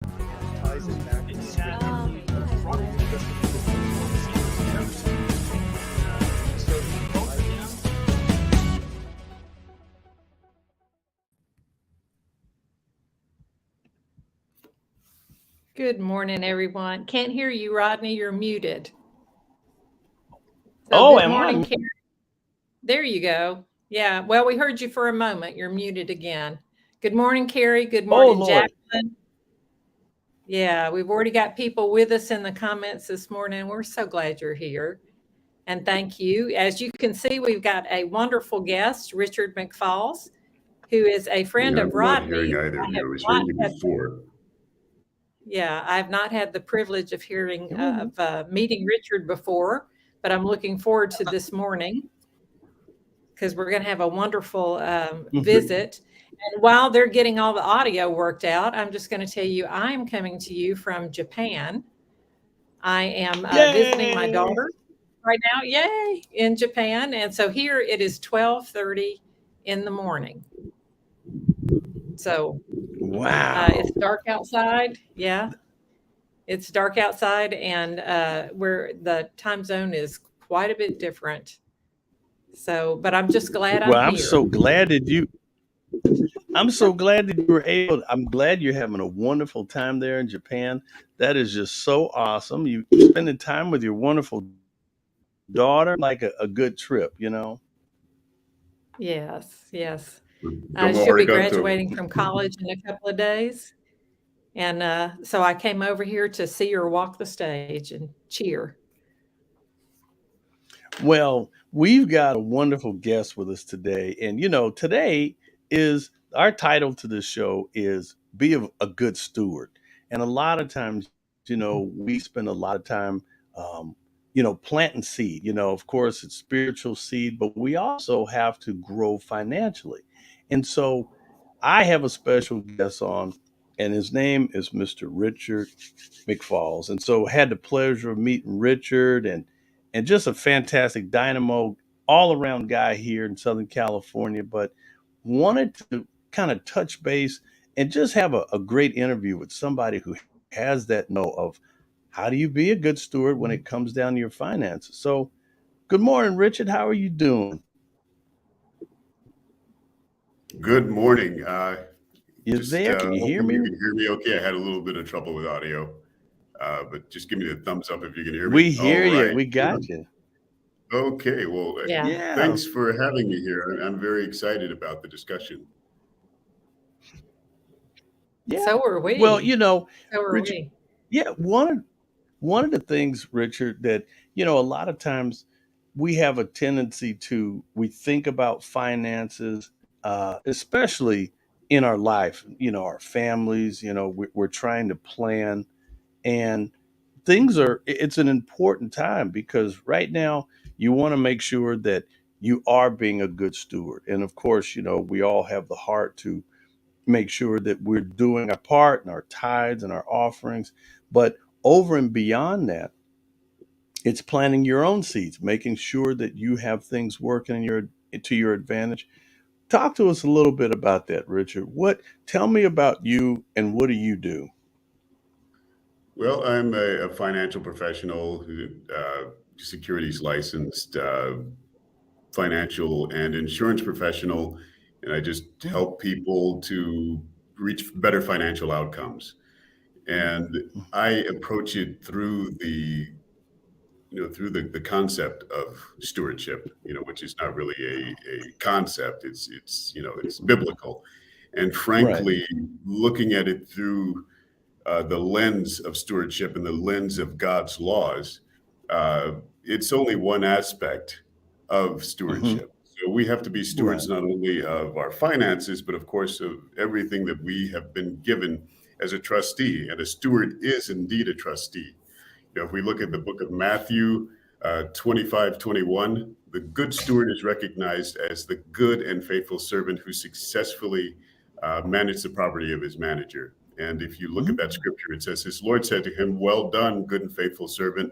ties it back to Scripture. Good morning, everyone. Can't hear you, Rodney. You're muted. Oh, good am morning, I? Carrie. There you go. Yeah. Well, we heard you for a moment. You're muted again. Good morning, Carrie. Good Oh, morning, Lord. Jacqueline. Yeah, we've already got people with us in the comments this morning. We're so glad you're here. And thank you. As you can see, we've got a wonderful guest, Richard Mcfalls, who is a friend of I'm not hearing Rodney. either of you. I was not hearing you had- before. Yeah, I've not had the privilege of meeting Richard before, but I'm looking forward to this morning because we're going to have a wonderful visit. And while they're getting all the audio worked out, I'm just going to tell you, I'm coming to you from Japan. I am visiting my Yay! daughter right now, yay, in Japan. And so here it is 12:30 in the morning. So Wow. it's dark outside. Yeah. It's dark outside, and where the time zone is quite a bit different. So, but I'm just glad I'm Well, I'm here. so glad that you were able. I'm glad you're having a wonderful time there in Japan. That is just so awesome. You spending time with your wonderful daughter, like a good trip, you know. Yes, yes. Domo She'll be arigato. graduating from college in a couple of days. And so I came over here to see her walk the stage and cheer. Well, we've got a wonderful guest with us today. And, today is our title to this show is Be a Good Steward. And a lot of times, we spend a lot of time, planting seed. Of course, it's spiritual seed, but we also have to grow financially. And so I have a special guest on, and his name is Mr. Richard Mcfalls. And so had the pleasure of meeting Richard and just a fantastic dynamo all around guy here in Southern California, but wanted to kind of touch base and just have a great interview with somebody who has that know of how do you be a good steward when it comes down to your finances. So good morning, Richard. How are you doing? Good morning. You Just there? Can you hear hoping you me? can hear me okay. I had a little bit of trouble with audio, but just give me the thumbs up if you can hear me. We hear All you. right. We got you. Okay. Well, Yeah. Yeah. thanks for having me here. I'm very excited about the discussion. Yeah. So are we. Well, So are Richard, we. yeah, one of the things, Richard, that a lot of times we have a tendency to we think about finances, especially in our life. Our families. We're trying to plan, and it's an important time because right now you want to make sure that you are being a good steward, and of course, we all have the heart to make sure that we're doing our part and our tithes and our offerings. But over and beyond that, it's planting your own seeds, making sure that you have things working to your advantage. Talk to us a little bit about that, Richard. Tell me about you and what do you do? Well, I'm a financial professional, securities licensed, financial and insurance professional, and I just help people to reach better financial outcomes. And I approach it through the concept of stewardship, which is not really a concept. It's biblical, and Right. frankly, looking at it through the lens of stewardship and the lens of God's laws, it's only one aspect of stewardship. So we have to be stewards Right. not only of our finances, but of course of everything that we have been given as a trustee. And a steward is indeed a trustee. If we look at the book of Matthew 25:21, the good steward is recognized as the good and faithful servant who successfully managed the property of his manager. And if you look at that scripture, it says, his Lord said to him, well done, good and faithful servant.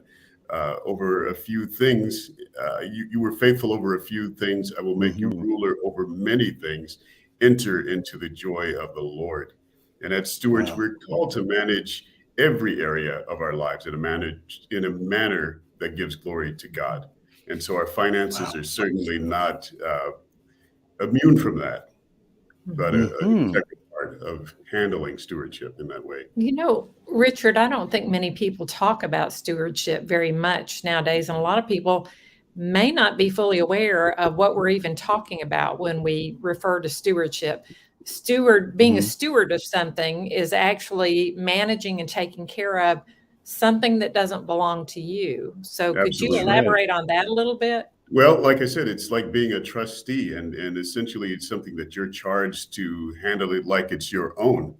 Over a few things, you were faithful over a few things. I will make you ruler over many things. Enter into the joy of the Lord. And as stewards, Wow. we're called to manage every area of our lives in a manner that gives glory to God. And so our finances Wow. are certainly not immune from that, but Mhm. an Hmm. integral part of handling stewardship in that way. You know, Richard, I don't think many people talk about stewardship very much nowadays, and a lot of people may not be fully aware of what we're even talking about when we refer to stewardship. Being a Hmm. steward of something is actually managing and taking care of something that doesn't belong to you. So could you That's Absolutely. right. elaborate on that a little bit? Well, like I said, it's like being a trustee, and essentially it's something that you're charged to handle it like it's your own.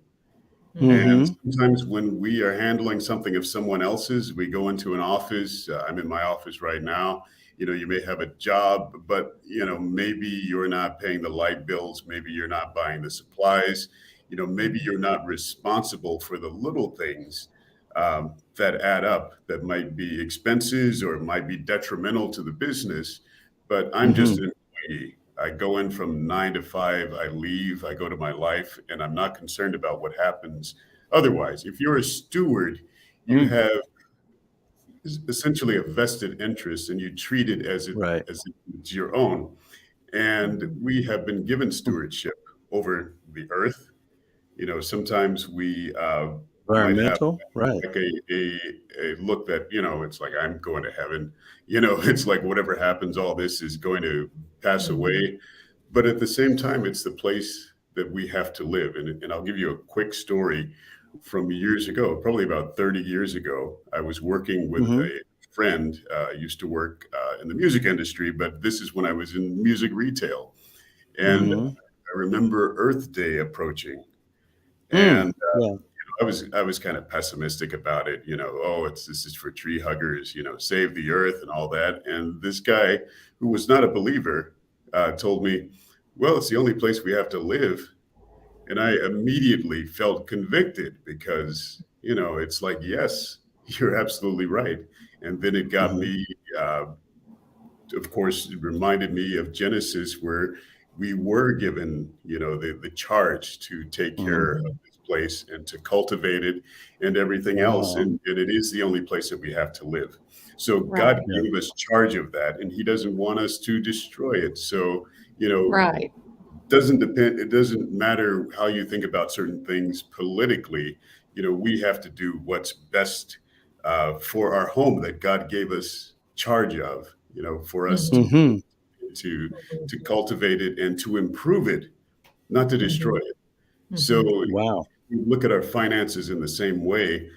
And Hmm. Mhm. sometimes when we are handling something of someone else's, we go into an office. I'm in my office right now. You may have a job, but maybe you're not paying the light bills. Maybe you're not buying the supplies. Maybe you're not responsible for the little things that add up, that might be expenses or might be detrimental to the business. But I'm just Hmm. an employee. I go in from 9 to 5, I leave, I go to my life, and I'm not concerned about what happens otherwise. If you're a steward, you Mm. have essentially a vested interest and you treat it Right. as it's your own. And Mhm. we have been given stewardship over the earth. Sometimes we might have Environmental. Right. like a look that it's like I'm going to heaven. It's like whatever happens, all this is going to pass Mhm. away. But at the same time, it's the place that we have to live. And I'll give you a quick story from years ago, probably about 30 years ago. I was working with Hmm. a friend, used to work in the music industry, but this is when I was in music retail. And Mhm. Hmm. I remember Earth Day approaching. Mm. And Yeah. I was kind of pessimistic about it. Oh, this is for tree huggers. Save the earth and all that. And this guy, who was not a believer, told me, "Well, it's the only place we have to live." And I immediately felt convicted because it's like, yes, you're absolutely right. And then it got Hmm. me. Of course, it reminded me of Genesis, where we were given, the charge to take care Hmm. of Mhm. this place and to cultivate it and everything else. Wow. And it is the only place that we have to live. So God Right. Yeah. gave us charge of that, and He doesn't want us to destroy it. So, Right. it doesn't matter how you think about certain things politically. We have to do what's best for our home that God gave us charge of, for us to Mhm. Hmm. to Mhm. to cultivate it and to improve it, not to destroy Mhm. it. So Mhm. Wow. we look at our finances in the same way.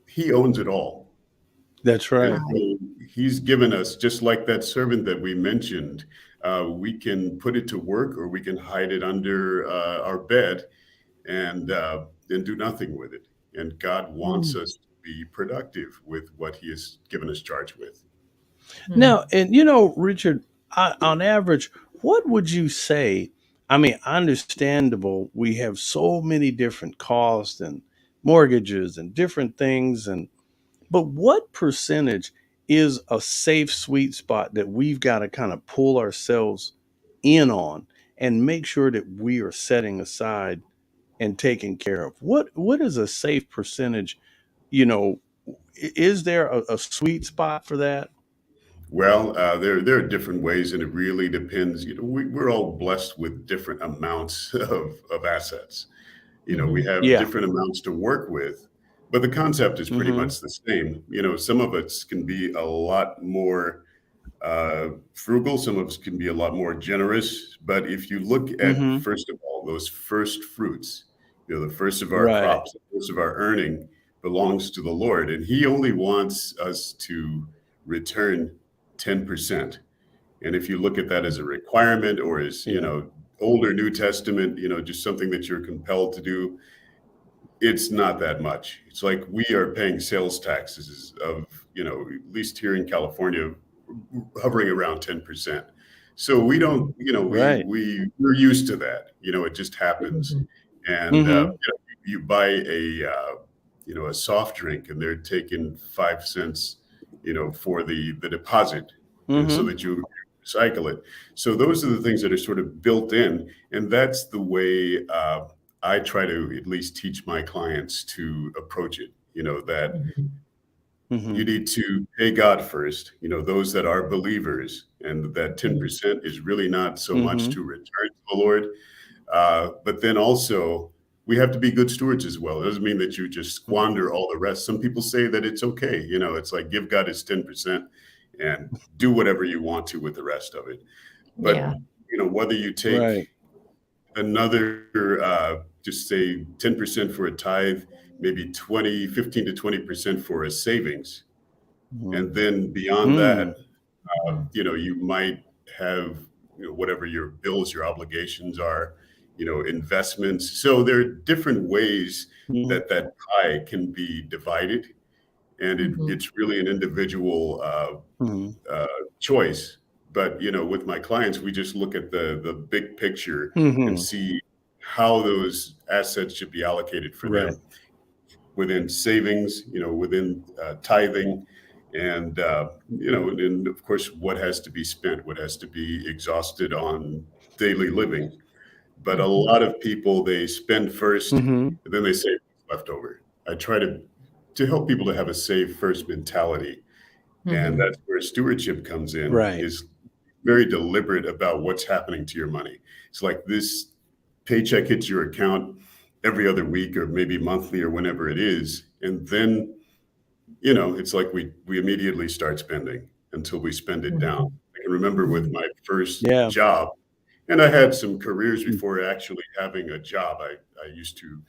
He owns it all. That's And right. Right. so He's given us, just like that servant that we mentioned, we can put it to work or we can hide it under our bed and do nothing with it. And God wants Mm. us to be productive with what He has given us charge with. Now, Mhm. and Richard, on average, what would you say? I mean, understandable. We have so many different costs and mortgages and different things, but what percentage is a safe sweet spot that we've got to kind of pull ourselves in on and make sure that we are setting aside and taken care of? What is a safe percentage? You know, is there a sweet spot for that? Well, there are different ways, and it really depends. We're all blessed with different amounts of assets. We Mhm. have Yeah. different amounts to work with, but the concept is pretty Hmm. much the same. Some of us can be a lot more frugal, some of us can be a lot more generous. But if you look at, Hmm. first of all, those first fruits, the first of our Right. crops, the first of our earning belongs to the Lord, and He only wants us to return 10%. And if you look at that as a requirement or as, Yeah. older New Testament, just something that you're compelled to do, it's not that much. It's like we are paying sales taxes of, at least here in California, hovering around 10%. So we don't, Right. we're used to that. It just happens. Mhm. And Hmm. you buy a soft drink, and they're taking 5 cents, for the deposit, so Hmm. that you recycle it. So those are the things that are sort of built in, and that's the way I try to at least teach my clients to approach it, that you need to pay God first, those that are believers, and that 10% is really not so much to return to the Lord. But then also, we have to be good stewards as well. It doesn't mean that you just squander all the rest. Some people say that it's okay. It's like give God his 10% and do whatever you want to with the rest of it. But, Yeah. Whether you take Right. another, just say 10% for a tithe, maybe 15 to 20% for a savings. And then beyond that, you might have, whatever your bills, your obligations are, investments. So there are different ways that pie can be divided. And it's really an individual choice. But, with my clients, we just look at the big picture and see how those assets should be allocated for Right. them within savings, within tithing, and and of course, what has to be spent, what has to be exhausted on daily living. But a lot of people, they spend first, and then they save what's left over. I try to help people to have a save first mentality, and that's where stewardship comes in. Right. Is very deliberate about what's happening to your money. It's like this paycheck hits your account every other week or maybe monthly or whenever it is, and then it's like we immediately start spending until we spend it down. I can remember with my first job, and I had some careers before actually having a job. I used to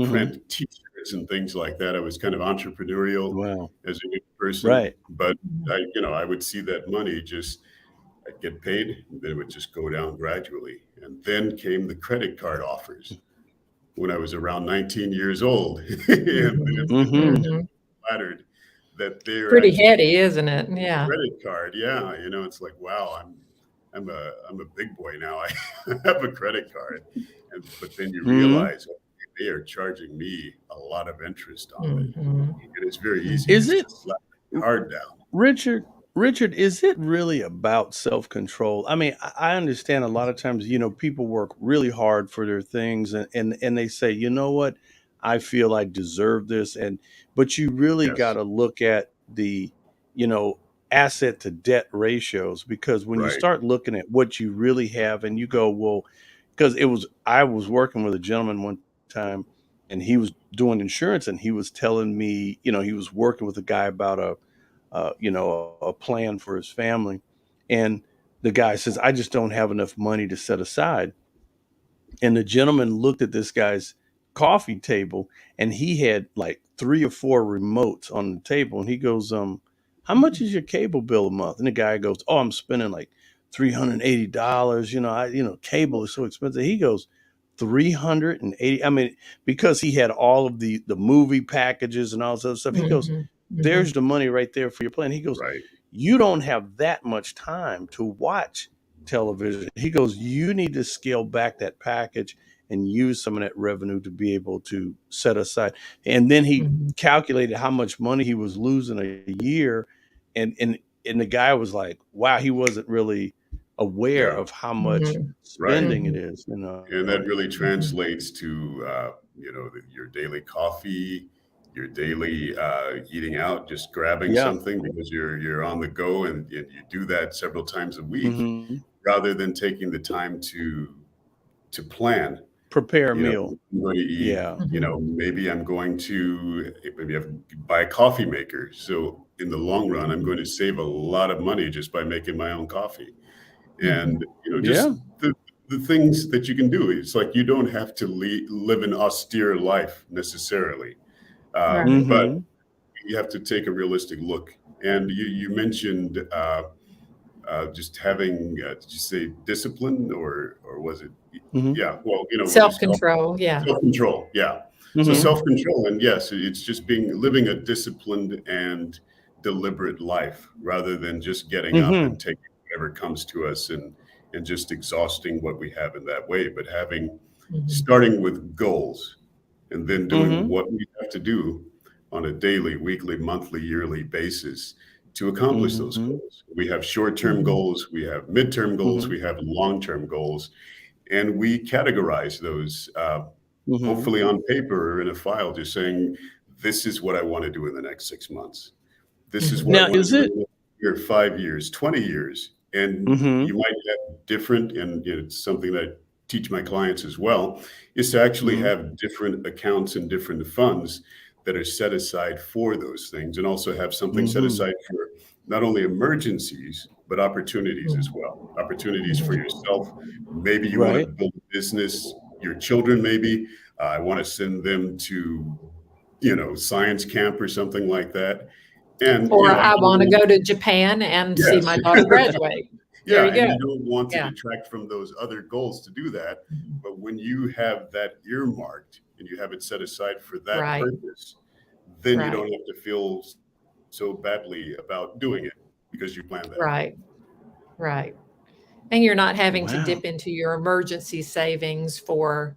print t-shirts and things like that. I was kind of entrepreneurial as a young person. Right. But I would see that money I'd get paid, and then it would just go down gradually. And then came the credit card offers when I was around 19 years old. And flattered that they're Pretty heady, isn't it? Yeah. credit card. Yeah. It's like, wow, I'm a big boy now. I have a credit card. But then you realize they are charging me a lot of interest on it. And it's very easy Is to it slap the card down. Richard, is it really about self-control? I mean, I understand a lot of times, people work really hard for their things and they say, you know what, I feel I deserve this. But you really got to look at the, asset to debt ratios, because when you start looking at what you really have and you go, well, because I was working with a gentleman one time and he was doing insurance and he was telling me, he was working with a guy about a plan for his family. And the guy says, I just don't have enough money to set aside. And the gentleman looked at this guy's coffee table and he had like 3 or 4 remotes on the table. And he goes, how much is your cable bill a month? And the guy goes, oh, I'm spending like $380. Cable is so expensive. He goes, 380. I mean, because he had all of the movie packages and all this other stuff. He goes, there's the money right there for your plan. He goes, you don't have that much time to watch television. He goes, you need to scale back that package and use some of that revenue to be able to set aside. And then he calculated how much money he was losing a year. And the guy was like, wow, he wasn't really aware of how much spending it is. And that really translates to, your daily coffee, your daily eating out, just grabbing something because you're on the go, and you do that several times a week, rather than taking the time to plan. Prepare a meal. I'm going to eat, maybe I'm going to buy a coffee maker. So in the long run, I'm going to save a lot of money just by making my own coffee. And, just the things that you can do. It's like you don't have to live an austere life necessarily. But you have to take a realistic look. And you mentioned just having, did you say discipline or was it? Yeah, well, self-control. Self-control. Yeah. So self-control, and yes, it's just living a disciplined and deliberate life rather than just getting up and taking whatever comes to us and just exhausting what we have in that way, but starting with goals and then doing what we have to do on a daily, weekly, monthly, yearly basis to accomplish those goals. We have short-term goals, we have midterm goals, we have long-term goals, and we categorize those hopefully on paper or in a file, just saying, this is what I want to do in the next 6 months. This is what I Now, want to is do it? in the next year, 5 years, 20 years. And Hmm. you might have different, and it's something that I teach my clients as well, is to actually Hmm. have different accounts and different funds that are set aside for those things, and also have something set Hmm. aside for not only emergencies, but opportunities as well. Opportunities for yourself. Maybe you want to Right. build a business, your children, maybe. I want to send them to, science camp or something like that. And, Or I want to go to Japan and see yes. my daughter graduate. There Yeah, you and go. you don't want to Yeah. detract from those other goals to do that. But when you have that earmarked and you have it set aside for that Right. purpose, then you Right. don't have to feel so badly about doing it because you planned that. Right. Right. And you're not having to Wow. dip into your emergency savings for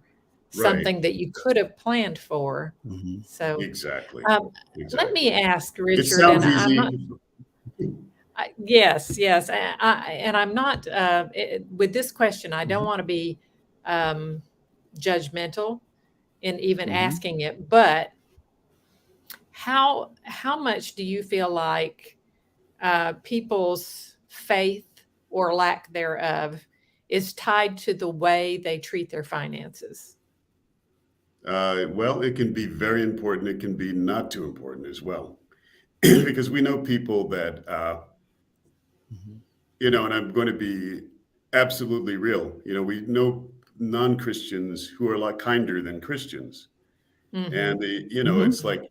Right. something that you could have planned for. Hmm. So Exactly. let Exactly. me ask It Richard, sounds and I'm not, easy. yes, yes. And I'm not, with this question, I don't Hmm. want to be judgmental in even Hmm. asking it, but how much do you feel like people's faith or lack thereof is tied to the way they treat their finances? Well, it can be very important. It can be not too important as well. Because we know people that, Hmm. and I'm going to be absolutely real. We know non-Christians who are a lot kinder than Christians. Mm-hmm. And Hmm. it's like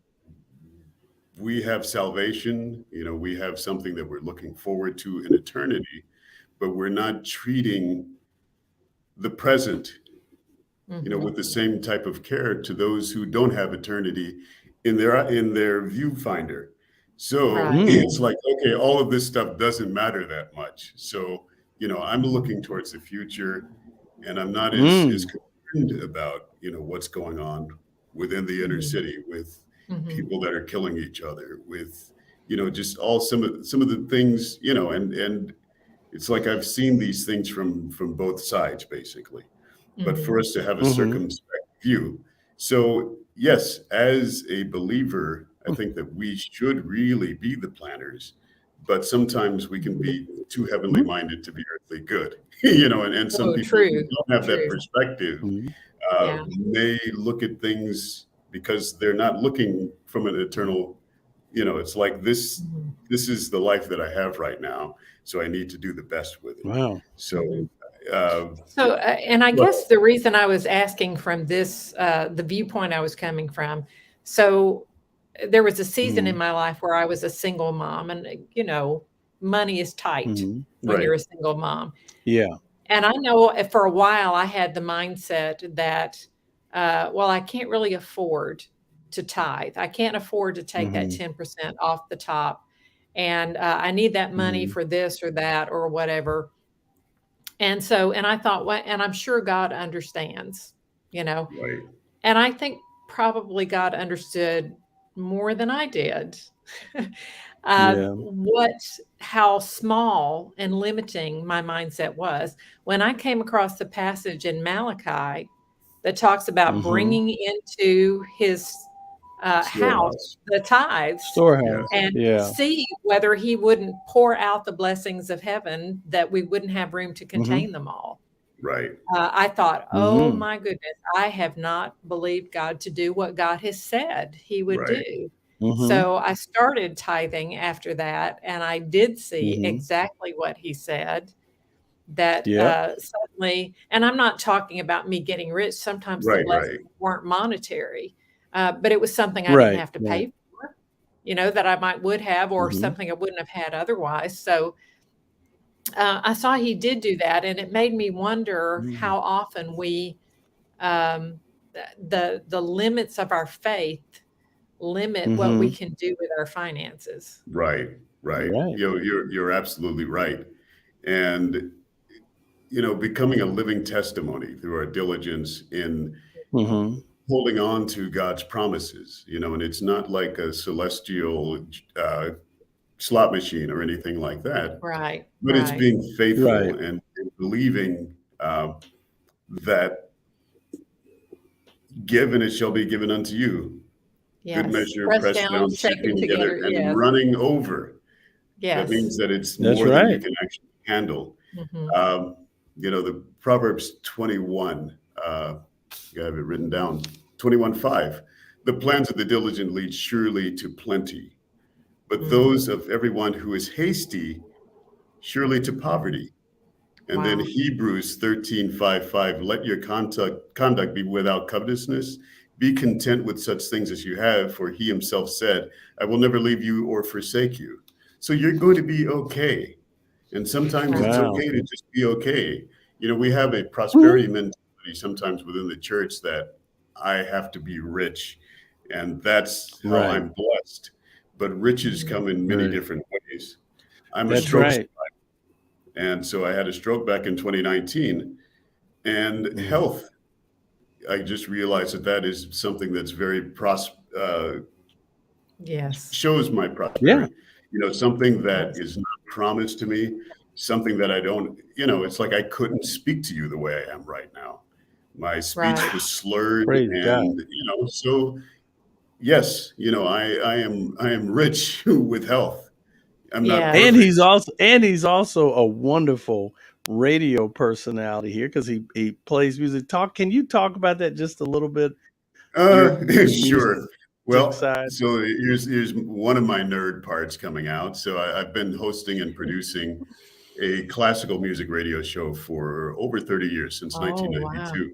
we have salvation, we have something that we're looking forward to in eternity, but we're not treating the present, Mm-hmm. with the same type of care to those who don't have eternity in their viewfinder. So Right. it's like, okay, all of this stuff doesn't matter that much. So, I'm looking towards the future, and I'm not as Mm. concerned about, what's going on within the inner Mm-hmm. city with Mm-hmm. people that are killing each other, with, just all some of the things, and it's like I've seen these things from both sides, basically. But for us to have a Hmm. circumspect view. So, yes, as a believer, I think that we should really be the planners, but sometimes we can be too heavenly minded to be earthly good, and some Oh, people who true. don't have that True. perspective Hmm. Yeah. may look at things because they're not looking from an eternal, it's like this. Mm-hmm. This is the life that I have right now, so I need to do the best with it. Wow. So, Mm-hmm. uh, So, and I well, guess the reason I was asking from this, the viewpoint I was coming from, so there was a season in Hmm. my life where I was a single mom, and money is tight Hmm. when right, you're a single mom. Yeah. And I know for a while I had the mindset that, well, I can't really afford to tithe. I can't afford to take that Hmm. 10% off the top. And I need that money Hmm. for this or that or whatever. And so, and I thought, well, and I'm sure God understands, you know, right, and I think probably God understood more than I did. Yeah. How small and limiting my mindset was when I came across the passage in Malachi that talks about Hmm. bringing into his house storehouse. the tithes Storehouse. Yes, and Yeah. see whether he wouldn't pour out the blessings of heaven that we wouldn't have room to Hmm. contain them all. right, I thought, oh Hmm. my goodness, I have not believed God to do what God has said he would right, do. Hmm. So I started tithing after that, and I did see Hmm. exactly what he said, that Yep. suddenly, and I'm not talking about me getting rich. Sometimes the right, right, blessings weren't monetary, but it was something I didn't Right. have to Right. pay for, that I would have, or Hmm. something I wouldn't have had otherwise. So I saw he did do that, and it made me wonder Hmm. how often we, um, the limits of our faith limit what we Hmm. can do with our finances. right, right. Right. You're absolutely right. And becoming a living testimony through our diligence in Hmm. holding on to God's promises, and it's not like a celestial slot machine or anything like that, Right, but it's right. being faithful Right. and believing that give and it shall be given unto you. Good Yes. measure, Pressed pressed down, down, shaken shaken together, together. and Yes. running over. That Yes. means that it's That's more than you right. can actually handle. Mhm. The Proverbs 21, I have it written down, 21:5. The plans of the diligent lead surely to plenty, but those of everyone who is hasty surely to poverty. And then Wow. Hebrews 13:5, let your conduct be without covetousness. Be content with such things as you have, for he himself said, I will never leave you or forsake you. So you're going to be okay. And sometimes it's Wow. okay to just be okay. We have a Woo. prosperity mentality sometimes within the church that I have to be rich, and that's how Right. I'm blessed. But riches come in many Right. different ways. I'm a That's stroke right. and so I had a stroke back in 2019, and Mhm. health. I just realized that is something that's very Yes. shows my Yeah. prosperity. Something that Yes. is not promised to me, something that I don't. It's like I couldn't speak to you the way I am right now. My speech Right. was slurred, Praise God. and so yes, I am rich with health. I'm not Yes. And perfect. he's also a wonderful radio personality here because he plays music. Can you talk about that just a little bit? Your music Sure. Well, side. so here's one of my nerd parts coming out. So I've been hosting and producing a classical music radio show for over 30 years, since Oh, wow. 1992.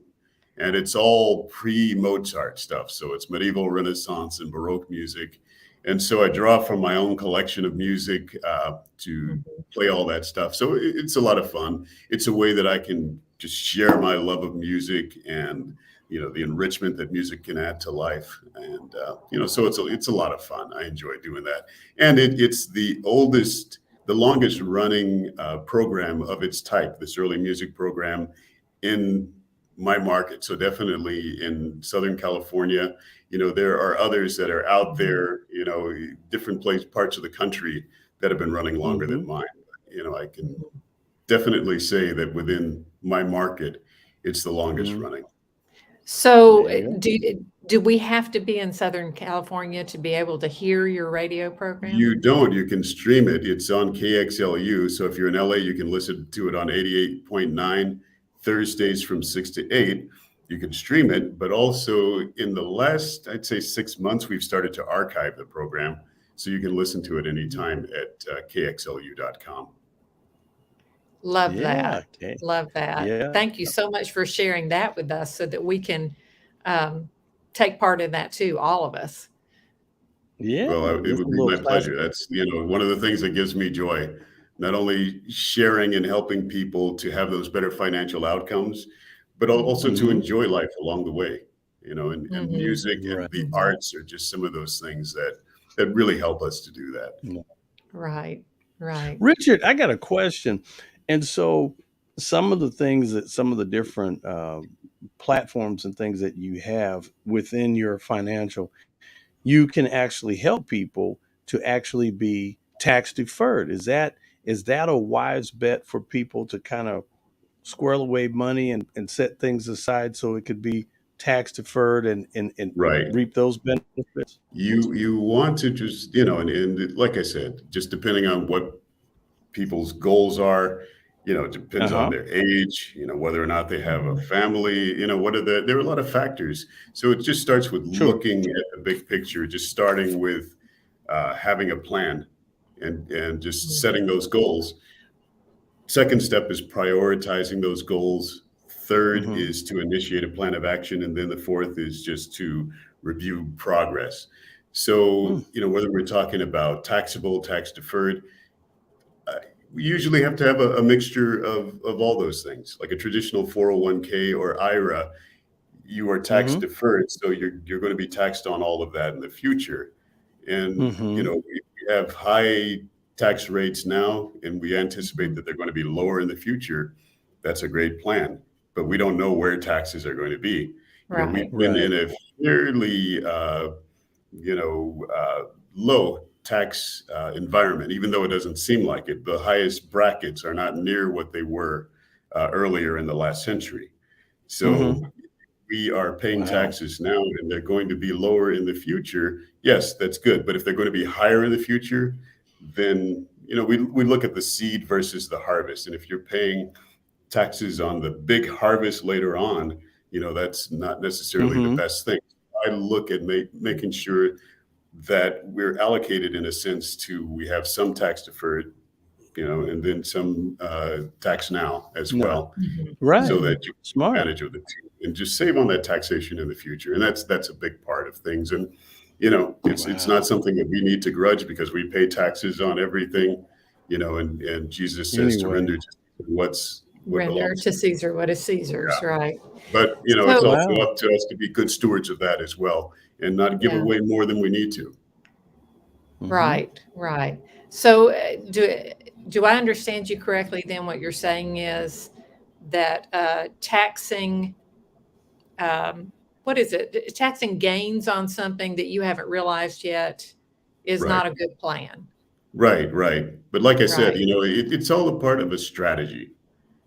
And it's all pre-Mozart stuff. So it's medieval, Renaissance, and Baroque music. And so I draw from my own collection of music to play all that stuff. So it's a lot of fun. It's a way that I can just share my love of music and the enrichment that music can add to life. And so it's a lot of fun. I enjoy doing that. And it's the longest running program of its type, this early music program in my market. So definitely in Southern California, there are others that are out there, different parts of the country that have been running longer than mine. I can definitely say that within my market, it's the longest Mhm. running. So, There you go. do we have to be in Southern California to be able to hear your radio program? You don't. You can stream it. It's on KXLU. So if you're in LA, you can listen to it on 88.9 Thursdays from 6 to 8. You can stream it. But also in the last, I'd say 6 months, we've started to archive the program. So you can listen to it anytime at kxlu.com. Love Yeah. that. Okay. Love that. Yeah. Thank you so much for sharing that with us so that we can take part in that too, all of us. Yeah. Well, it Just a would be little my pleasure. classical. That's, one of the things that gives me joy, not only sharing and helping people to have those better financial outcomes, but also to Mhm. enjoy life along the way, and music and Right. the arts are just some of those things that really help us to do that. Yeah. Right. Right. Richard, I got a question. And so some of the different platforms and things that you have within your financial, you can actually help people to actually be tax deferred. Is that a wise bet for people to kind of squirrel away money and set things aside so it could be tax deferred and Right. reap those benefits? You want to just, and like I said, just depending on what people's goals are, it depends on Uh-huh. their age, whether or not they have a family, there are a lot of factors. So it just starts with Sure. looking at the big picture, just starting with having a plan and just setting those goals. Second step is prioritizing those goals. Third Mm-hmm. is to initiate a plan of action. And then the fourth is just to review progress. So, whether we're talking about taxable, tax deferred, we usually have to have a mixture of all those things. Like a traditional 401k or IRA, you are tax Mm-hmm. deferred, so you're going to be taxed on all of that in the future. And Mm-hmm. we have high tax rates now, and we anticipate that they're going to be lower in the future. That's a great plan, but we don't know where taxes are going to be. Right. We've been Right. in a fairly low tax environment, even though it doesn't seem like it. The highest brackets are not near what they were earlier in the last century. Mm-hmm. So we are paying Wow. taxes now and they're going to be lower in the future, yes, that's good. But if they're going to be higher in the future, then we look at the seed versus the harvest. And if you're paying taxes on the big harvest later on, that's not necessarily the best thing. I look at making sure that we're allocated in a sense to, we have some tax deferred, and then some tax now as well, Right. so that you can Smart. manage with the two and just save on that taxation in the future. And that's a big part of things. And it's not something that we need to grudge, because we pay taxes on everything, and Jesus says to render to what Render belongs to Caesar what is Caesar's, right? But it's also up to us to be good stewards of that as well, and not give away more than we need to. Right. So do I understand you correctly then? What you're saying is that taxing, what is it? Taxing gains on something that you haven't realized yet is not a good plan. Right. But like I said, it's all a part of a strategy.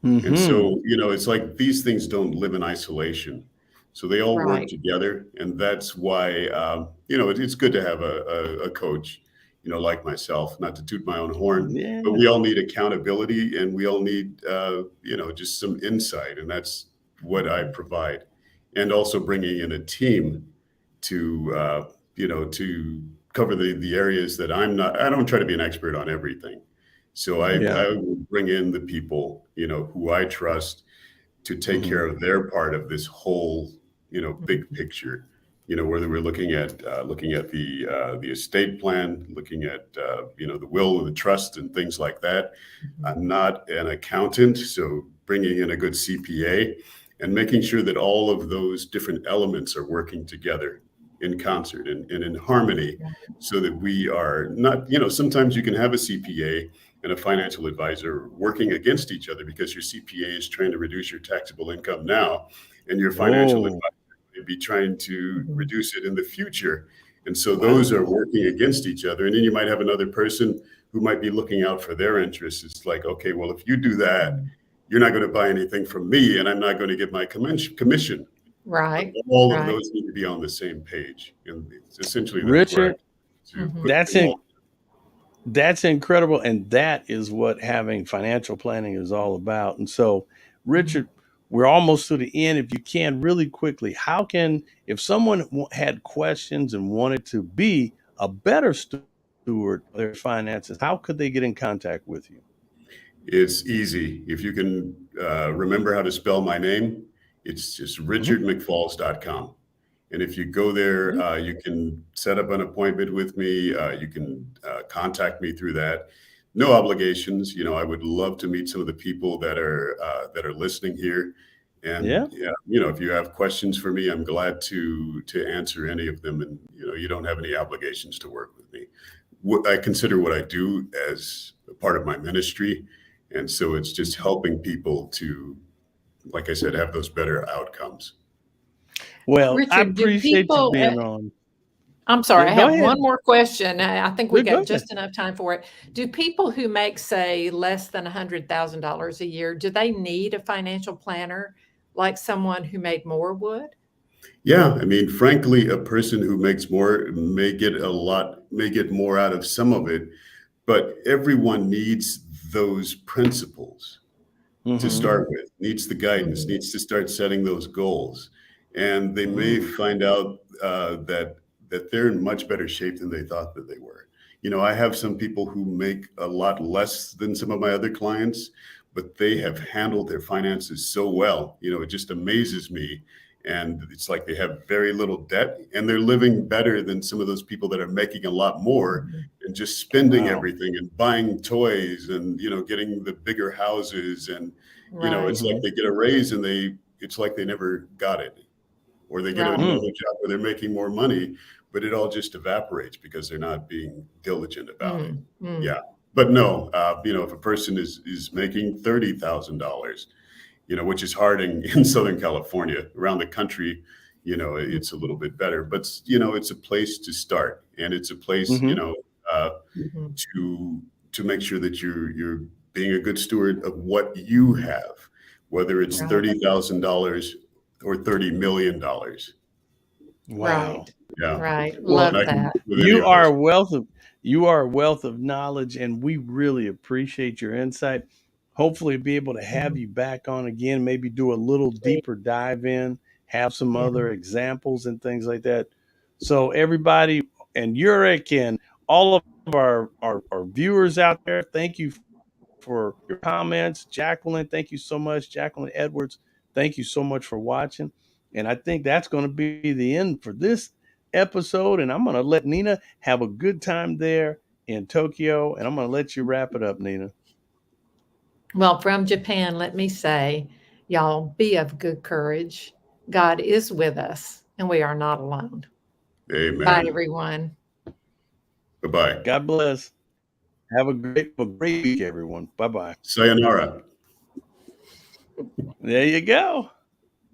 And so, it's like these things don't live in isolation. So they all work together. And that's why, it's good to have a coach, like myself, not to toot my own horn, but we all need accountability, and we all need, just some insight. And that's what I provide. And also bringing in a team to, to cover the areas that I don't try to be an expert on everything. So I will bring in the people, who I trust to take care of their part of this whole, big picture, whether we're looking at the estate plan, looking at, the will and the trust and things like that. I'm not an accountant, so bringing in a good CPA and making sure that all of those different elements are working together in concert and in harmony, so that we are not, sometimes you can have a CPA and a financial advisor working against each other, because your CPA is trying to reduce your taxable income now, and your financial advisor may be trying to reduce it in the future. And so those are working against each other. And then you might have another person who might be looking out for their interests. It's like, okay, well, if you do that, you're not going to buy anything from me, and I'm not going to get my commission. Right. But all of those need to be on the same page. And it's essentially Richard, that's incredible. And that is what having financial planning is all about. And so, Richard, we're almost to the end. If you can, really quickly, if someone had questions and wanted to be a better steward of their finances, how could they get in contact with you? It's easy. If you can remember how to spell my name, it's just richardmcfalls.com. And if you go there, you can set up an appointment with me. You can contact me through that. No obligations. I would love to meet some of the people that are listening here. And if you have questions for me, I'm glad to answer any of them. And you don't have any obligations to work with me. I consider what I do as a part of my ministry, and so it's just helping people to, like I said, have those better outcomes. Well, Richard, I appreciate you being on. I'm sorry, I have ahead. one more question. I think we got just enough time for it. Do people who make, say, less than $100,000 a year, do they need a financial planner like someone who made more would? Yeah, I mean, frankly, a person who makes more may get more out of some of it, but everyone needs those principles to start with, needs the guidance, needs to start setting those goals. And they may find out that they're in much better shape than they thought that they were. I have some people who make a lot less than some of my other clients, but they have handled their finances so well. It just amazes me. And it's like they have very little debt, and they're living better than some of those people that are making a lot more and just spending everything and buying toys and, getting the bigger houses. And, it's like they get a raise and it's like they never got it. Or they get another job where they're making more money, but it all just evaporates because they're not being diligent about it. Yeah. But no, if a person is making $30,000, which is hard in Southern California, around the country, it's a little bit better, but it's a place to start, and it's a place, to make sure that you're being a good steward of what you have, whether it's $30,000 or $30 million. Wow. Right. Yeah. Right. Well, Love And I can that. with any You of are those. a wealth of knowledge, and we really appreciate your insight. Hopefully, be able to have you back on again, maybe do a little deeper dive in, have some Yeah. other examples and things like that. So everybody and Yurik and all of our viewers out there, thank you for your comments. Jacqueline, thank you so much. Jacqueline Edwards, thank you so much for watching. And I think that's going to be the end for this episode. And I'm going to let Nina have a good time there in Tokyo. And I'm going to let you wrap it up, Nina. Well, from Japan, let me say, y'all be of good courage. God is with us, and we are not alone. Bye, Amen. everyone. Bye-bye. God bless. Have a great week, everyone. Bye-bye. Sayonara. There you go.